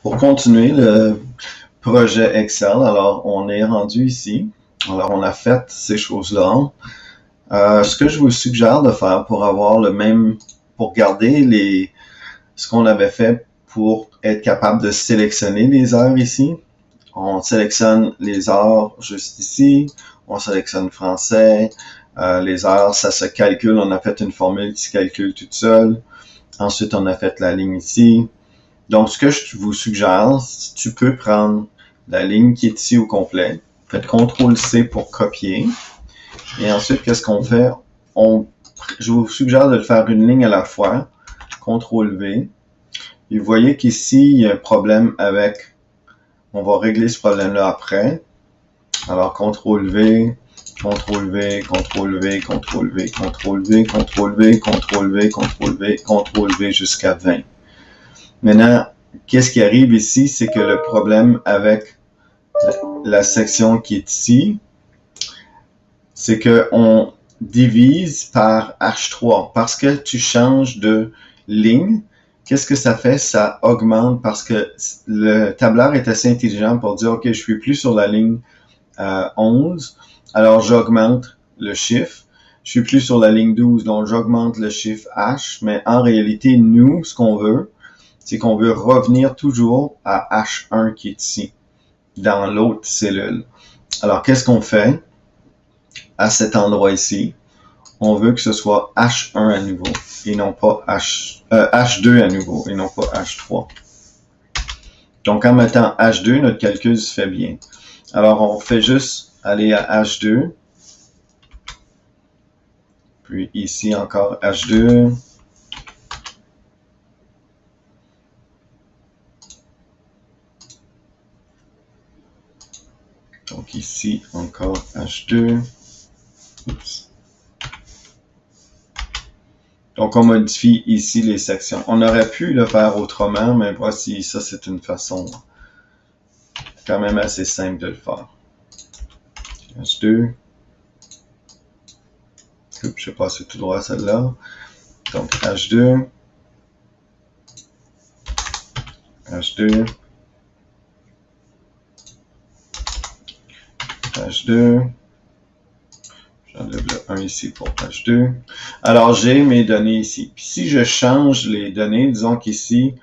Pour continuer le projet Excel, alors on est rendu ici. Alors on a fait ces choses-là. Ce que je vous suggère de faire pour avoir le même, pour garder ce qu'on avait fait pour être capable de sélectionner les heures ici. On sélectionne les heures juste ici. On sélectionne français. Les heures, ça se calcule. On a fait une formule qui se calcule toute seule. Ensuite, on a fait la ligne ici. Donc, ce que je vous suggère, tu peux prendre la ligne qui est ici au complet. Faites CTRL-C pour copier. Et ensuite, qu'est-ce qu'on fait? Je vous suggère de le faire une ligne à la fois. CTRL-V. Et vous voyez qu'ici, il y a un problème avec... On va régler ce problème-là après. Alors, CTRL-V, CTRL-V, CTRL-V, CTRL-V, CTRL-V, CTRL-V, CTRL-V, CTRL-V, CTRL-V jusqu'à 20. Maintenant, qu'est-ce qui arrive ici? C'est que le problème avec la section qui est ici, c'est qu'on divise par H3. Parce que tu changes de ligne, qu'est-ce que ça fait? Ça augmente parce que le tableur est assez intelligent pour dire, OK, je suis plus sur la ligne 11, alors j'augmente le chiffre. Je suis plus sur la ligne 12, donc j'augmente le chiffre H. Mais en réalité, nous, ce qu'on veut, c'est qu'on veut revenir toujours à H1 qui est ici, dans l'autre cellule. Alors, qu'est-ce qu'on fait à cet endroit ici? On veut que ce soit H1 à nouveau, et non pas H2 à nouveau, et non pas H3. Donc, en mettant H2, notre calcul se fait bien. Alors, on fait juste aller à H2. Puis ici encore H2. Donc ici encore H2. Oups. Donc on modifie ici les sections. On aurait pu le faire autrement, mais voici, ça c'est une façon quand même assez simple de le faire. H2. Oups, je vais passer tout droit à celle-là. Donc H2. H2. H2. J'enlève le 1 ici pour H2. Alors, j'ai mes données ici. Puis si je change les données, disons qu'ici,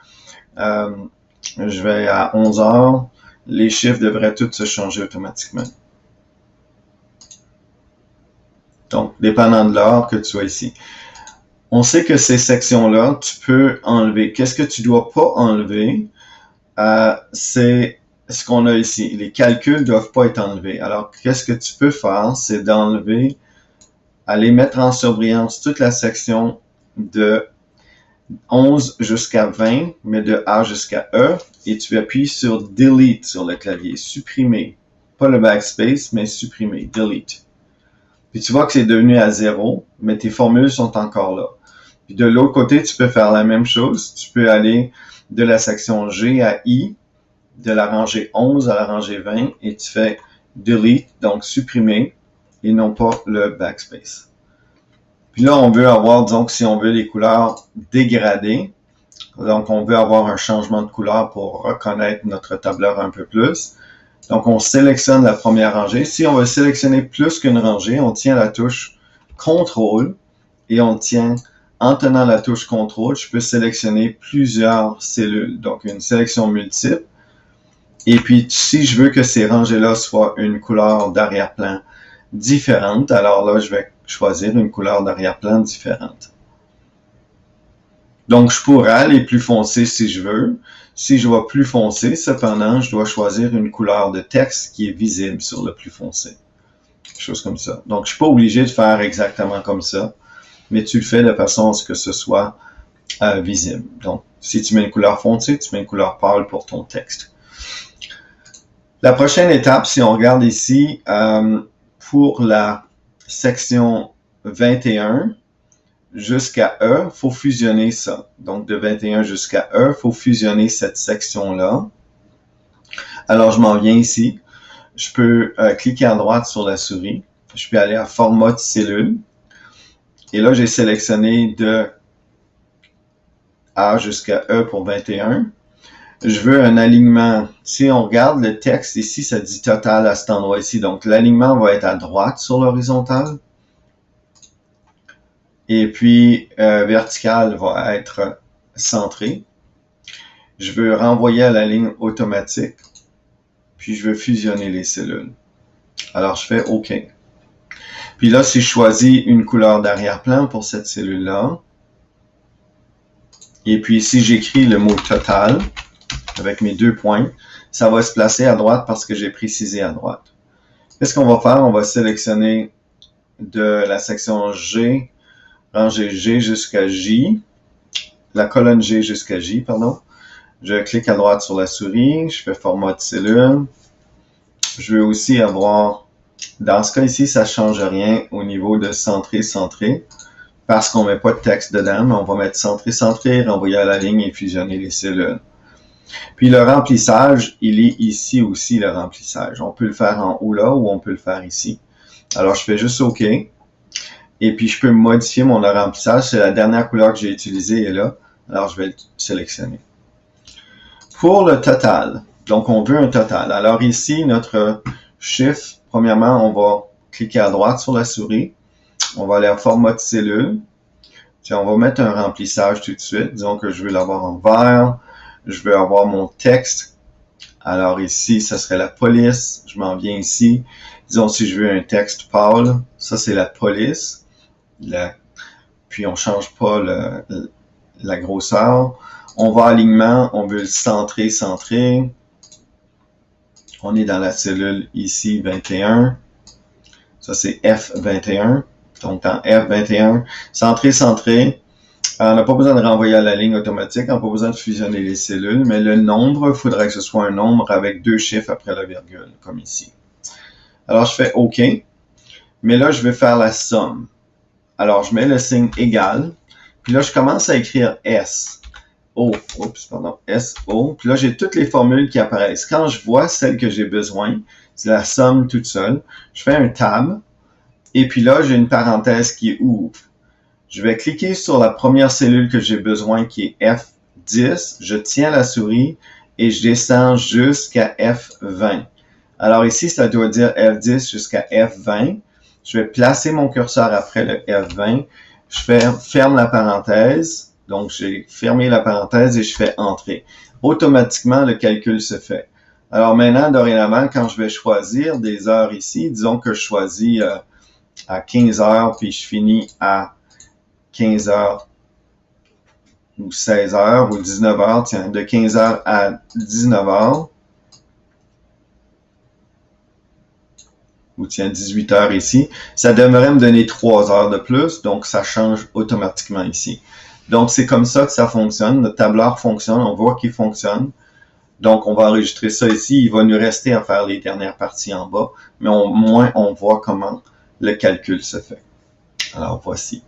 je vais à 11 heures, les chiffres devraient tous se changer automatiquement. Donc, dépendant de l'heure que tu sois ici. On sait que ces sections-là, tu peux enlever. Qu'est-ce que tu dois pas enlever? C'est ce qu'on a ici. Les calculs doivent pas être enlevés. Alors, qu'est-ce que tu peux faire? C'est d'enlever, aller mettre en surbrillance toute la section de 11 jusqu'à 20, mais de A jusqu'à E, et tu appuies sur Delete sur le clavier, supprimer. Pas le backspace, mais supprimer, Delete. Puis tu vois que c'est devenu à 0, mais tes formules sont encore là. Puis de l'autre côté, tu peux faire la même chose. Tu peux aller de la section G à I, de la rangée 11 à la rangée 20, et tu fais Delete, donc supprimer, et non pas le backspace. Puis là, on veut avoir, donc si on veut les couleurs dégradées, donc on veut avoir un changement de couleur pour reconnaître notre tableur un peu plus. Donc on sélectionne la première rangée. Si on veut sélectionner plus qu'une rangée, on tient la touche CTRL et on tient, en tenant la touche CTRL, je peux sélectionner plusieurs cellules, donc une sélection multiple. Et puis, si je veux que ces rangées-là soient une couleur d'arrière-plan différente, alors là, je vais choisir une couleur d'arrière-plan différente. Donc, je pourrais aller plus foncé si je veux. Si je vois plus foncé, cependant, je dois choisir une couleur de texte qui est visible sur le plus foncé. Quelque chose comme ça. Donc, je suis pas obligé de faire exactement comme ça, mais tu le fais de façon à ce que ce soit visible. Donc, si tu mets une couleur foncée, tu mets une couleur pâle pour ton texte. La prochaine étape, si on regarde ici, pour la section 21 jusqu'à E, il faut fusionner ça. Donc, de 21 jusqu'à E, il faut fusionner cette section-là. Alors, je m'en viens ici. Je peux cliquer à droite sur la souris. Je peux aller à Format de cellule. Et là, j'ai sélectionné de A jusqu'à E pour 21. je veux un alignement. Si on regarde le texte ici, ça dit total à cet endroit ici. Donc, l'alignement va être à droite sur l'horizontale. Et puis, vertical va être centré. Je veux renvoyer à la ligne automatique. Puis, je veux fusionner les cellules. Alors, je fais OK. Puis là, si je choisis une couleur d'arrière-plan pour cette cellule-là, et puis si j'écris le mot total avec mes 2 points, ça va se placer à droite parce que j'ai précisé à droite. Qu'est-ce qu'on va faire? On va sélectionner de la section G, rangée G jusqu'à J, la colonne G jusqu'à J, pardon. Je clique à droite sur la souris, je fais format de cellule. Je veux aussi avoir, dans ce cas ici, ça ne change rien au niveau de centré, parce qu'on ne met pas de texte dedans, mais on va mettre centré, renvoyer à la ligne et fusionner les cellules. Puis le remplissage, il est ici aussi, le remplissage. On peut le faire en haut là ou on peut le faire ici. Alors, je fais juste OK. Et puis, je peux modifier mon remplissage. C'est la dernière couleur que j'ai utilisée est là. Alors, je vais le sélectionner. Pour le total, donc on veut un total. Alors ici, notre chiffre, premièrement, on va cliquer à droite sur la souris. On va aller à format de cellule. Tiens, on va mettre un remplissage tout de suite. Disons que je veux l'avoir en vert. Je veux avoir mon texte. Alors ici, ça serait la police. Je m'en viens ici. Disons si je veux un texte pâle. Ça, c'est la police. Puis on ne change pas la grosseur. On va à alignement. On veut le centré. On est dans la cellule ici, 21. Ça, c'est F21. Donc, dans F21, centré. On n'a pas besoin de renvoyer à la ligne automatique, on n'a pas besoin de fusionner les cellules, mais le nombre, il faudrait que ce soit un nombre avec 2 chiffres après la virgule, comme ici. Alors, je fais OK. Mais là, je vais faire la somme. Alors, je mets le signe égal. Puis là, je commence à écrire S. O. Oups, pardon. S-O. Puis là, j'ai toutes les formules qui apparaissent. Quand je vois celle que j'ai besoin, c'est la somme toute seule. Je fais un tab. Et puis là, j'ai une parenthèse qui ouvre. Je vais cliquer sur la première cellule que j'ai besoin, qui est F10. Je tiens la souris et je descends jusqu'à F20. Alors ici, ça doit dire F10 jusqu'à F20. Je vais placer mon curseur après le F20. Je ferme la parenthèse. Donc, j'ai fermé la parenthèse et je fais entrer. Automatiquement, le calcul se fait. Alors maintenant, dorénavant, quand je vais choisir des heures ici, disons que je choisis à 15 heures, puis je finis à 15 heures ou 16 heures ou 19 heures, tiens, de 15 heures à 19 heures, ou tiens, 18 heures ici, ça devrait me donner 3 heures de plus, donc ça change automatiquement ici. Donc, c'est comme ça que ça fonctionne. Notre tableur fonctionne, on voit qu'il fonctionne. Donc, on va enregistrer ça ici. Il va nous rester à faire les dernières parties en bas, mais au moins, on voit comment le calcul se fait. Alors, voici.